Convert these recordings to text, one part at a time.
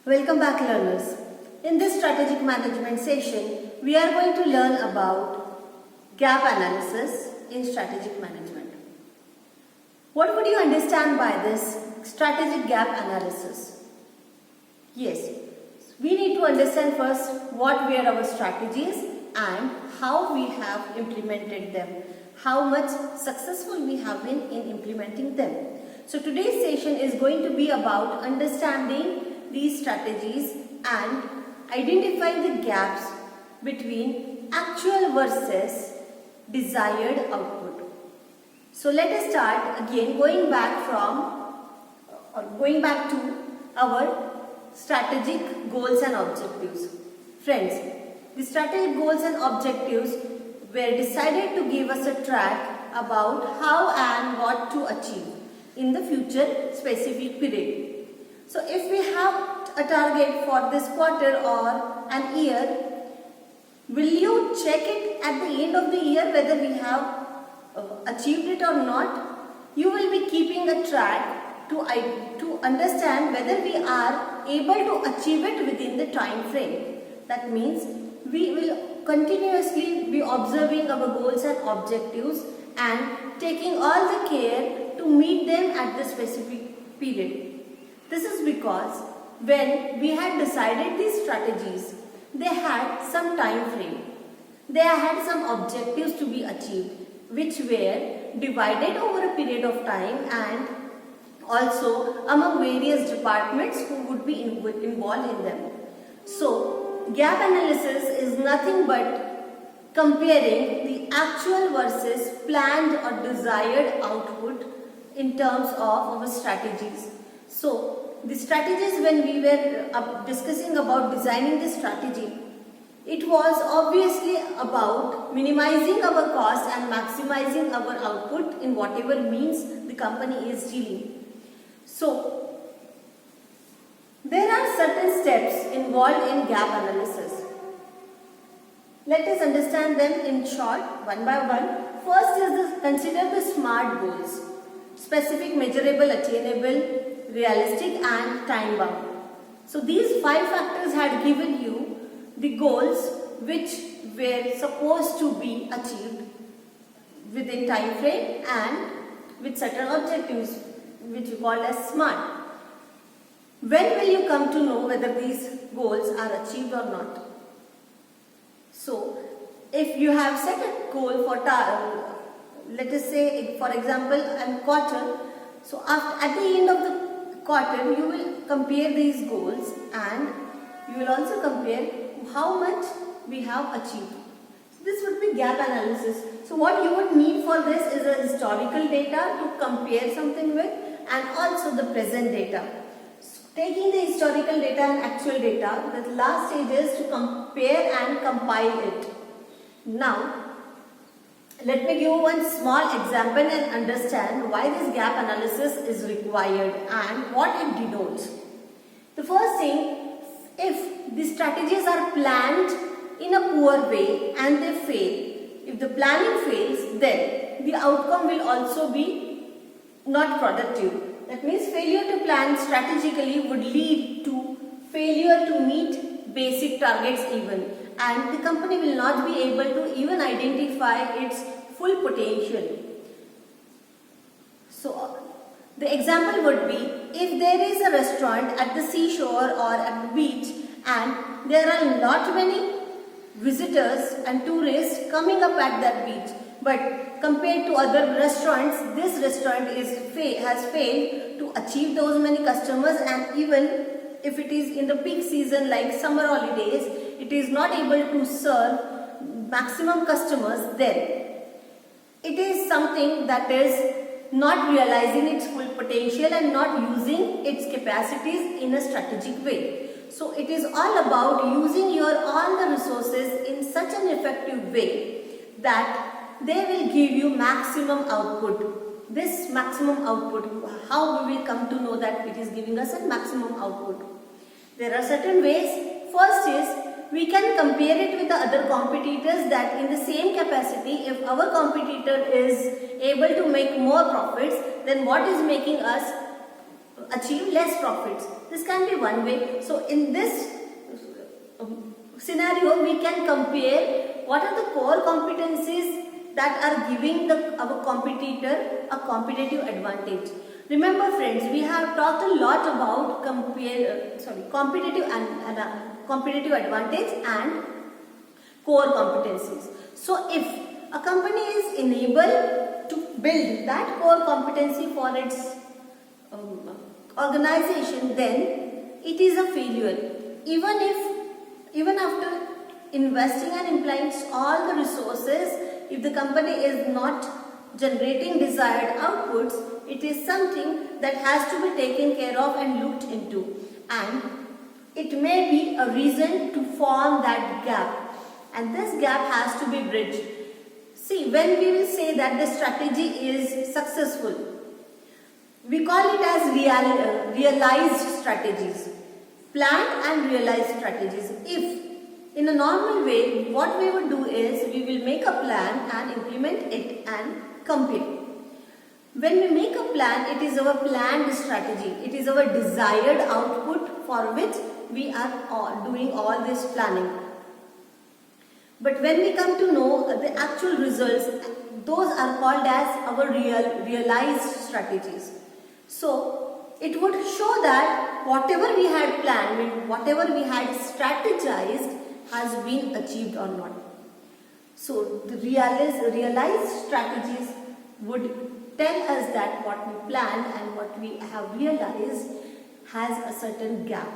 Welcome back, learners. In this strategic management session, we are going to learn about gap analysis in strategic management. What would you understand by this strategic gap analysis? Yes, we need to understand first what were our strategies and how we have implemented them, how much successful we have been in implementing them. So today's session is going to be about understanding these strategies and identifying the gaps between actual versus desired output. So let us start again going back to our strategic goals and objectives. Friends, the strategic goals and objectives were decided to give us a track about how and what to achieve in the future specific period. So if we have a target for this quarter or an year, will you check it at the end of the year whether we have achieved it or not? You will be keeping a track to understand whether we are able to achieve it within the time frame. That means we will continuously be observing our goals and objectives and taking all the care to meet them at the specific period. This is because when we had decided these strategies, they had some time frame. They had some objectives to be achieved, which were divided over a period of time and also among various departments who would be involved in them. So, gap analysis is nothing but comparing the actual versus planned or desired output in terms of our strategies. So, the strategies, when we were discussing about designing the strategy, it was obviously about minimizing our cost and maximizing our output in whatever means the company is dealing. So, there are certain steps involved in gap analysis. Let us understand them in short, one by one. First is consider the SMART goals: specific, measurable, attainable, realistic and time bound. So these 5 factors had given you the goals which were supposed to be achieved within time frame and with certain objectives which we call as SMART. When will you come to know whether these goals are achieved or not? So if you have set a goal for let us say for example a quarter, so at the end of the quarter you will compare these goals and you will also compare how much we have achieved. So this would be gap analysis. So what you would need for this is a historical data to compare something with and also the present data. So taking the historical data and actual data, the last stage is to compare and compile it. Now let me give you one small example and understand why this gap analysis is required and what it denotes. The first thing, if the strategies are planned in a poor way and they fail, if the planning fails, then the outcome will also be not productive. That means failure to plan strategically would lead to failure to meet basic targets even, and the company will not be able to even identify its full potential. So the example would be, if there is a restaurant at the seashore or at the beach and there are not many visitors and tourists coming up at that beach, but compared to other restaurants, this restaurant has failed to achieve those many customers, and even if it is in the peak season like summer holidays, it is not able to serve maximum customers, then it is something that is not realizing its full potential and not using its capacities in a strategic way. So it is all about using all the resources in such an effective way that they will give you maximum output. This maximum output, how we will come to know that it is giving us a maximum output? There are certain ways. First is, we can compare it with the other competitors, that in the same capacity, if our competitor is able to make more profits, then what is making us achieve less profits. This can be one way. So in this scenario, we can compare what are the core competencies that are giving our competitor a competitive advantage. Remember friends, we have talked a lot about competitive advantage and core competencies. So if a company is unable to build that core competency for its organization, then it is a failure. Even after investing and implying all the resources, if the company is not generating desired outputs, it is something that has to be taken care of and looked into, and it may be a reason to form that gap, and this gap has to be bridged. See, when we will say that the strategy is successful, we call it as realized strategies, planned and realized strategies. If in a normal way, what we would do is we will make a plan and implement it and compare. When we make a plan, it is our planned strategy. It is our desired output for which we are doing all this planning. But when we come to know the actual results, those are called as our realized strategies. So it would show that whatever we had planned, whatever we had strategized has been achieved or not. So the realized strategies would tell us that what we planned and what we have realized has a certain gap.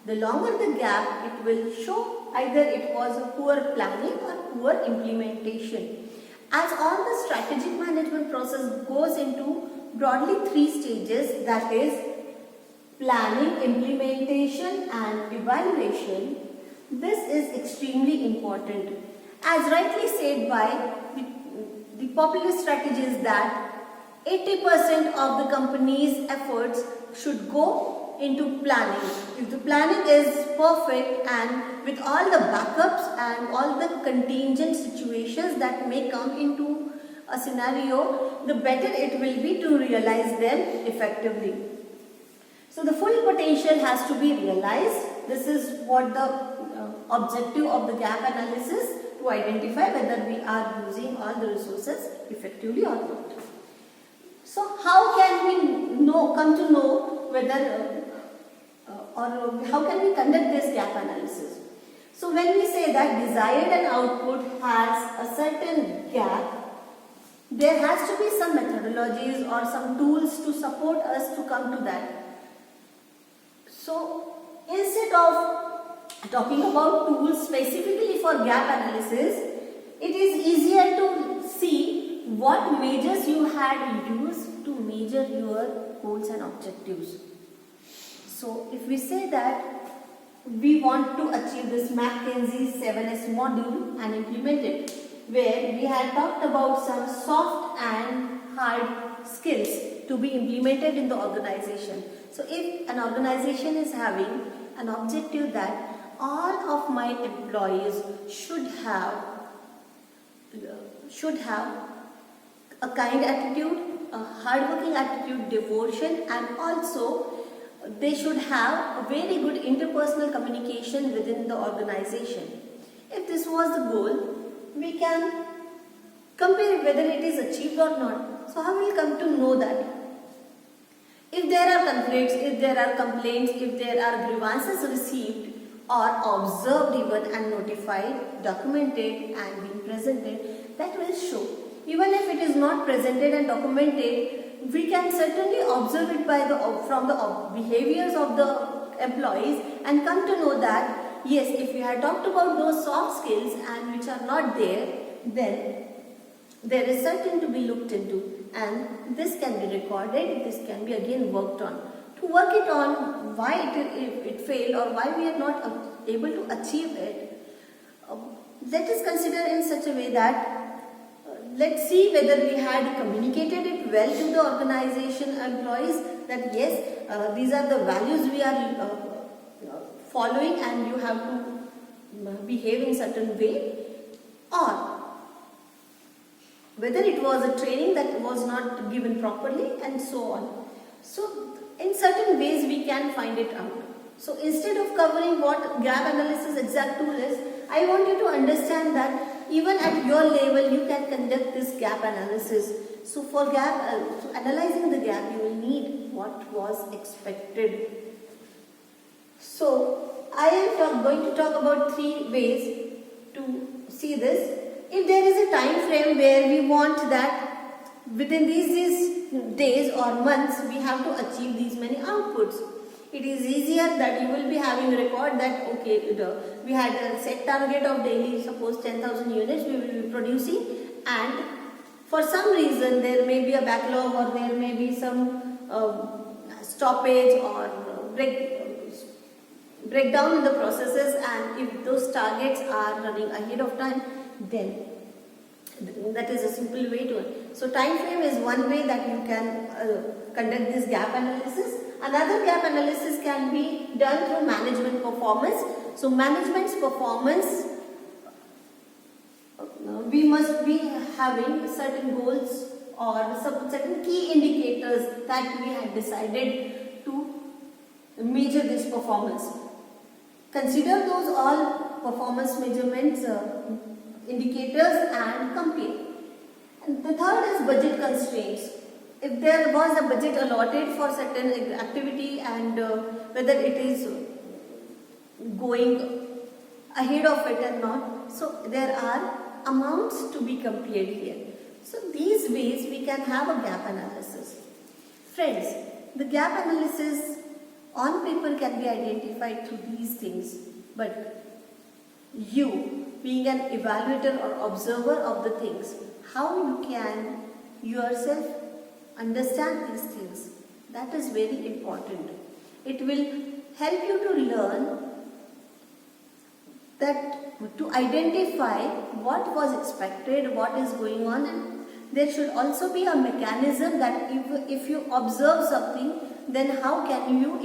The longer the gap, it will show either it was a poor planning or poor implementation. As all the strategic management process goes into broadly 3 stages, that is planning, implementation and evaluation. This is extremely important. As rightly said by the popular strategies that 80% of the company's efforts should go into planning. If the planning is perfect and with all the backups and all the contingent situations that may come into a scenario, the better it will be to realize them effectively. So the full potential has to be realized. This is what the objective of the gap analysis, to identify whether we are using all the resources effectively or not. So how can we come to know whether or how can we conduct this gap analysis? So when we say that desired and output has a certain gap, there has to be some methodologies or some tools to support us to come to that. So instead of talking about tools specifically for gap analysis, it is easier to see what measures you had used to measure your goals and objectives. So if we say that we want to achieve this McKinsey 7S module and implement it, where we had talked about some soft and hard skills to be implemented in the organization. So if an organization is having an objective that all of my employees should have a kind attitude, a hardworking attitude, devotion, and also they should have a very good interpersonal communication within the organization. If this was the goal, we can compare whether it is achieved or not. So how will we come to know that? If there are conflicts, if there are complaints, if there are grievances received or observed even and notified, documented and being presented, that will show. Even if it is not presented and documented, we can certainly observe it from the behaviors of the employees and come to know that yes, if we had talked about those soft skills and which are not there, then there is certain to be looked into, and this can be recorded, this can be again worked on. To work it on why it failed or why we are not able to achieve it, let us consider in such a way that let's see whether we had communicated it well to the organization employees that yes, these are the values we are following and you have to behave in certain way, or whether it was a training that was not given properly and so on. So in certain ways we can find it out. So instead of covering what gap analysis exact tool is, I want you to understand that even at your level you can conduct this gap analysis. So for analyzing the gap, you will need what was expected. So I am going to talk about 3 ways to see this. If there is a time frame where we want that within these days or months we have to achieve these many outputs, it is easier that you will be having a record that okay, we had a set target of daily, suppose 10,000 units we will be producing, and for some reason there may be a backlog or there may be some stoppage or breakdown in the processes, and if those targets are running ahead of time, then that is a simple way to it. So time frame is one way that you can conduct this gap analysis. Another gap analysis can be done through management performance. So management's performance, we must be having certain goals or certain key indicators that we had decided to measure this performance. Consider those all performance measurements indicators and compare. And the third is budget constraints. If there was a budget allotted for certain activity and whether it is going ahead of it or not, so there are amounts to be compared here. So these ways we can have a gap analysis. Friends, the gap analysis on paper can be identified through these things, but you being an evaluator or observer of the things, how you can yourself understand these things, that is very important. It will help you to learn that, to identify what was expected, what is going on, and there should also be a mechanism that if you observe something, then how can you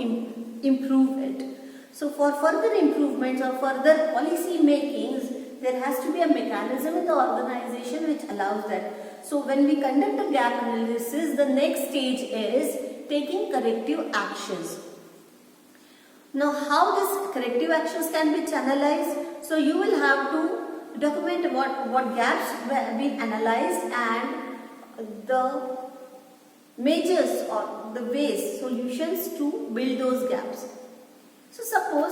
improve it. So for further improvements or further policy makings, there has to be a mechanism in the organization which allows that. So when we conduct a gap analysis, the next stage is taking corrective actions. Now how these corrective actions can be channelized? So you will have to document what gaps have been analyzed and the measures or the ways, solutions to build those gaps. So suppose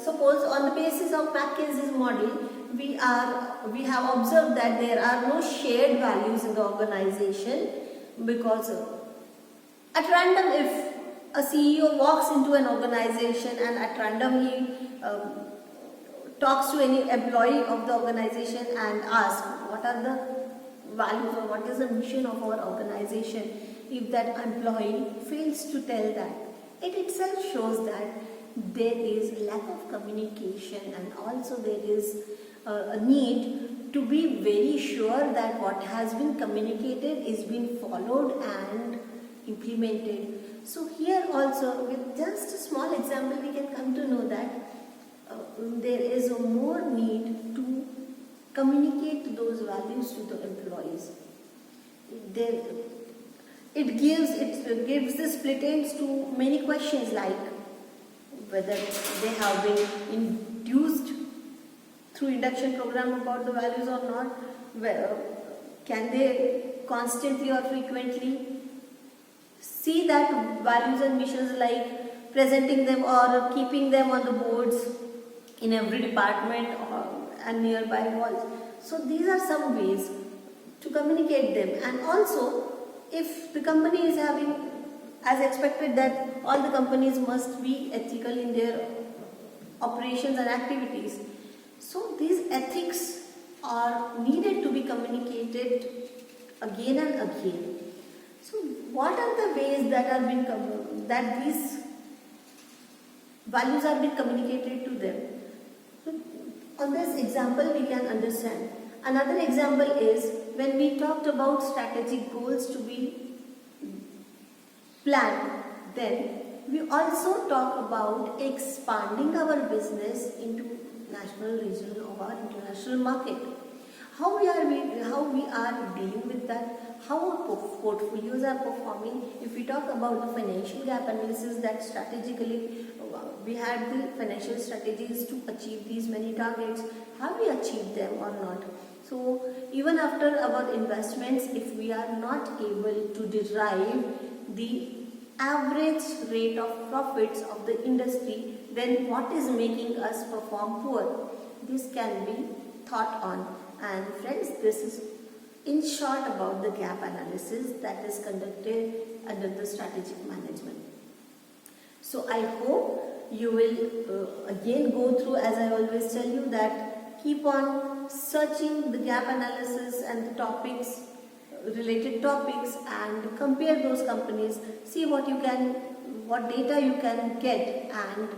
suppose on the basis of McKinsey's model, we have observed that there are no shared values in the organization, because at random, if a CEO walks into an organization and at random he talks to any employee of the organization and asks what are the values or what is the mission of our organization, if that employee fails to tell that, it itself shows that there is lack of communication, and also there is a need to be very sure that what has been communicated is being followed and implemented. So here also, with just a small example, we can come to know that there is a more need to communicate those values to the employees. It gives the split ends to many questions, like whether they have been induced through induction program about the values or not. Can they constantly or frequently see that values and missions, like presenting them or keeping them on the boards in every department and nearby walls. So these are some ways to communicate them. And also, if the company is having, as expected, that all the companies must be ethical in their operations and activities, so these ethics are needed to be communicated again and again. So what are the ways that these values are being communicated to them? So on this example we can understand. Another example is when we talked about strategic goals to be planned, then we also talk about expanding our business into national, regional or international market. How we are dealing with that? how our portfolios are performing. If we talk about the financial gap analysis, that strategically we had the financial strategies to achieve these many targets. Have we achieved them or not? So even after our investments, if we are not able to derive the average rate of profits of the industry, then what is making us perform poor? This can be thought on. And friends, this is in short about the gap analysis that is conducted under the strategic management. So I hope you will again go through, as I always tell you, that keep on searching the gap analysis and the topics, related topics, and compare those companies, see what data you can get and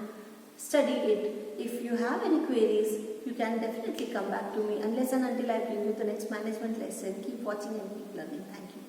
study it. If you have any queries, you can definitely come back to me, unless and until I bring you the next management lesson. Keep watching and keep learning. Thank you.